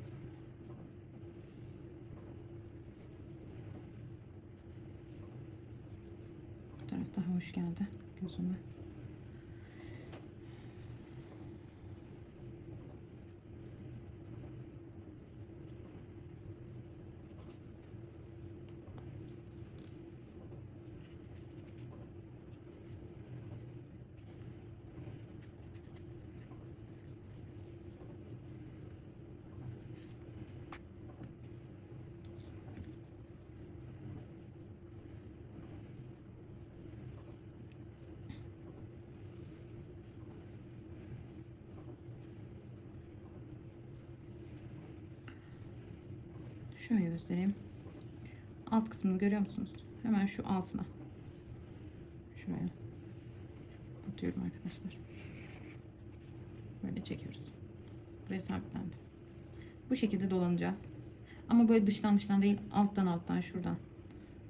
Bu taraf daha hoş geldi gözüme. Şöyle göstereyim. Alt kısmını görüyor musunuz? Hemen şu altına. Şuraya atıyorum arkadaşlar. Böyle çekiyoruz. Buraya sabitlendi. Bu şekilde dolanacağız. Ama böyle dıştan değil, alttan şuradan.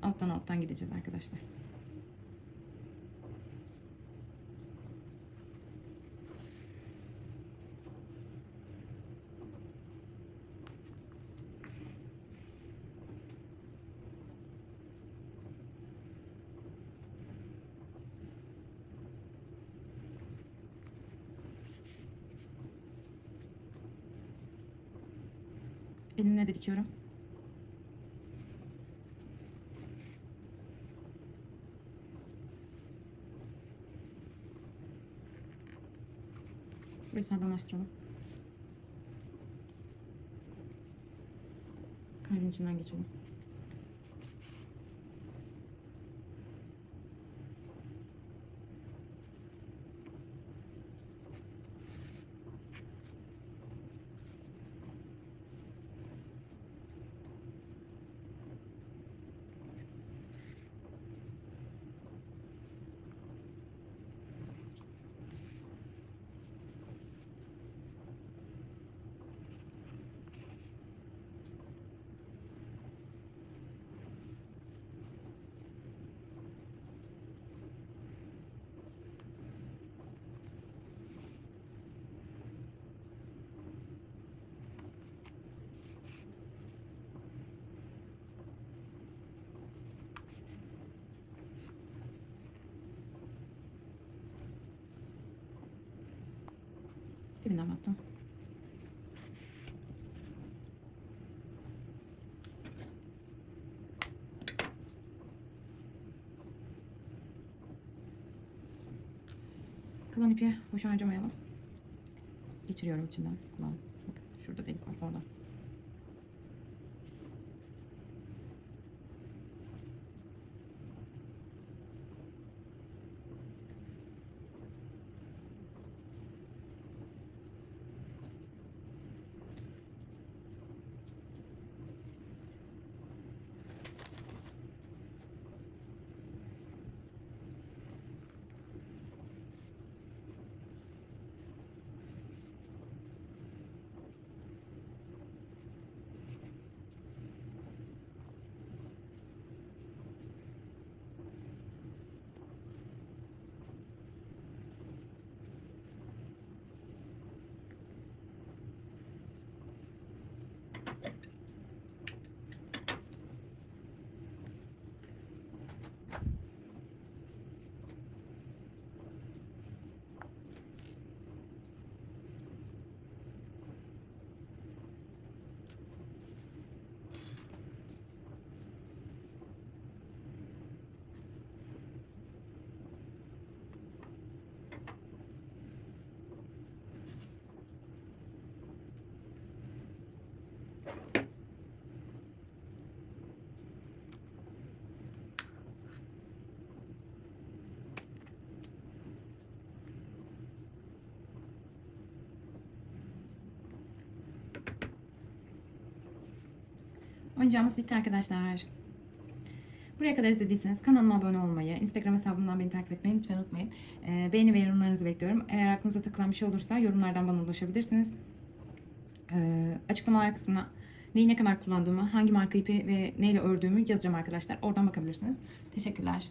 Alttan gideceğiz arkadaşlar. Elimle de dikiyorum. Burayı sağlamlaştıralım. Kalbin içinden geçelim. Dibinden battım. Kalan ipi boş harcamayalım. Geçiriyorum içinden. Kulağım. Bakın şurada delik var, orada. Oyuncağımız bitti arkadaşlar. Buraya kadar izlediyseniz kanalıma abone olmayı, Instagram hesabımdan beni takip etmeyi lütfen unutmayın. Beğeni ve yorumlarınızı bekliyorum. Eğer aklınıza takılan bir şey olursa yorumlardan bana ulaşabilirsiniz. Açıklamalar kısmına neyi ne kadar kullandığımı, hangi marka ipi ve neyle ördüğümü yazacağım arkadaşlar. Oradan bakabilirsiniz. Teşekkürler.